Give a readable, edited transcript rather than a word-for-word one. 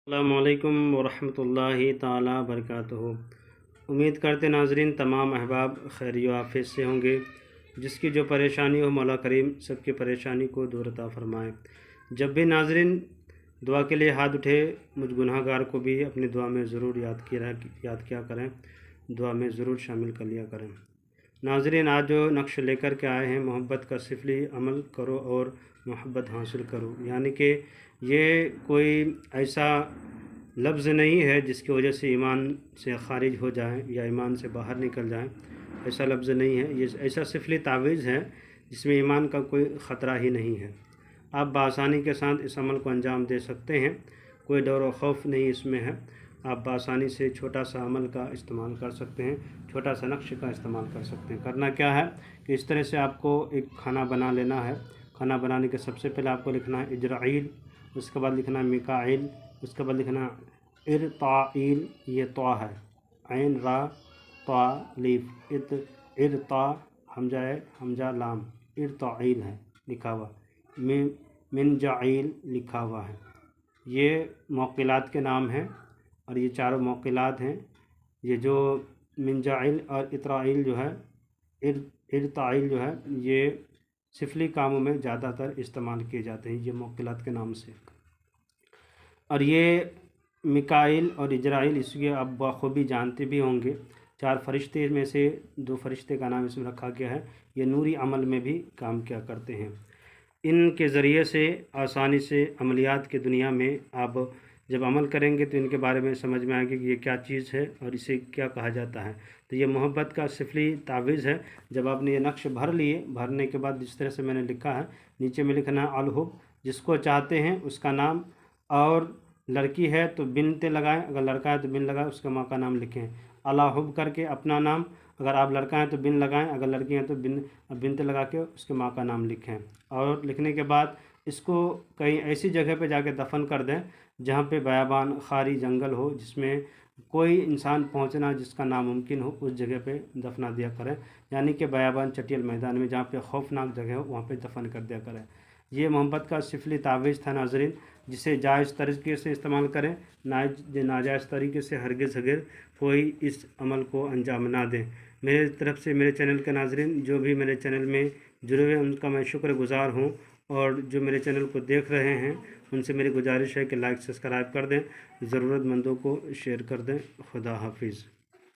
अस्सलामुअलैकुम वरहमतुल्लाहि ताला बरकातुहू। उम्मीद करते नाजरीन तमाम अहबाब खैर आफियत से होंगे। जिसकी जो परेशानी हो मौला करीम सबकी परेशानी को दूर अता फरमाए। जब भी नाजरीन दुआ के लिए हाथ उठे, मुझ गुनाहगार को भी अपनी दुआ में ज़रूर याद किया करें, दुआ में ज़रूर शामिल कर लिया करें। नाजरीन आज जो नक्श लेकर के आए हैं, मोहब्बत का सिफली अमल करो और मोहब्बत हासिल करो, यानी कि ये कोई ऐसा लफ्ज़ नहीं है जिसकी वजह से ईमान से ख़ारिज हो जाए या ईमान से बाहर निकल जाए। ऐसा लफ्ज़ नहीं है, ये ऐसा सिफली तावीज़ है जिसमें ईमान का कोई ख़तरा ही नहीं है। आप बआसानी के साथ इस अमल को अंजाम दे सकते हैं, कोई डर व खौफ नहीं इसमें है। आप बआसानी से छोटा सा अमल का इस्तेमाल कर सकते हैं, छोटा सा नक्श का इस्तेमाल कर सकते हैं। करना क्या है कि इस तरह से आपको एक खाना बना लेना है। खाना बनाने के सबसे पहले आपको लिखना है इजराइल, उसके बाद लिखना है मिकाइल, उसके बाद लिखना इरताइल, ये तवा है, ऐन रा ता लीफ, इरता हमजा लाम, इरताइल है लिखा हुआ, मिन जाइल लिखा हुआ है। ये मौक़िलात के नाम हैं और ये चारों मौक़िलात हैं। ये जो मिन जाइल और इतराइल जो है, इरताइल जो है, ये सिफली कामों में ज़्यादातर इस्तेमाल किए जाते हैं, ये मौक़िलात के नाम से। और ये मिकाइल और इजराइल इसके आप बखूबी जानते भी होंगे। 4 फरिश्ते में से 2 फरिश्ते का नाम इसमें रखा गया है। ये नूरी अमल में भी काम किया करते हैं। इनके ज़रिए से आसानी से अमलियात की दुनिया में आप जब अमल करेंगे तो इनके बारे में समझ में आएगा कि ये क्या चीज़ है और इसे क्या कहा जाता है। तो ये मोहब्बत का सिफली तावीज़ है। जब आपने ये नक्श भर लिए, भरने के बाद जिस तरह से मैंने लिखा है, नीचे में लिखना है अलहुब, जिसको चाहते हैं उसका नाम, और लड़की है तो बिनते लगाएं, अगर लड़का है तो बिन लगाएं, उसके माँ का नाम लिखें। अलाहुब करके अपना नाम, अगर आप लड़का हैं तो बिन लगाएं, अगर लड़की हैं तो बिनते लगा के उसके माँ का नाम लिखें। और लिखने के बाद इसको कहीं ऐसी जगह पे जाके दफन कर दें जहाँ पे बयाबान खारी जंगल हो, जिसमें कोई इंसान पहुँचना जिसका नामुमकिन हो, उस जगह पे दफना दिया करें। यानी कि बयाबान चटियल मैदान में जहाँ पे खौफनाक जगह हो वहाँ पे दफन कर दिया करें। ये मोहब्बत का सिफली तावीज़ था नाजरीन, जिसे जायज़ तरीके से इस्तेमाल करें, नाजायज़ तरीके से हरगिज़ कोई इस अमल को अंजाम ना दें। मेरे तरफ से मेरे चैनल के नाजरीन जो भी मेरे चैनल में जुड़े हुए उनका मैं शुक्रगुज़ार हूँ, और जो मेरे चैनल को देख रहे हैं उनसे मेरी गुजारिश है कि लाइक सब्सक्राइब कर दें, ज़रूरतमंदों को शेयर कर दें। खुदा हाफिज़।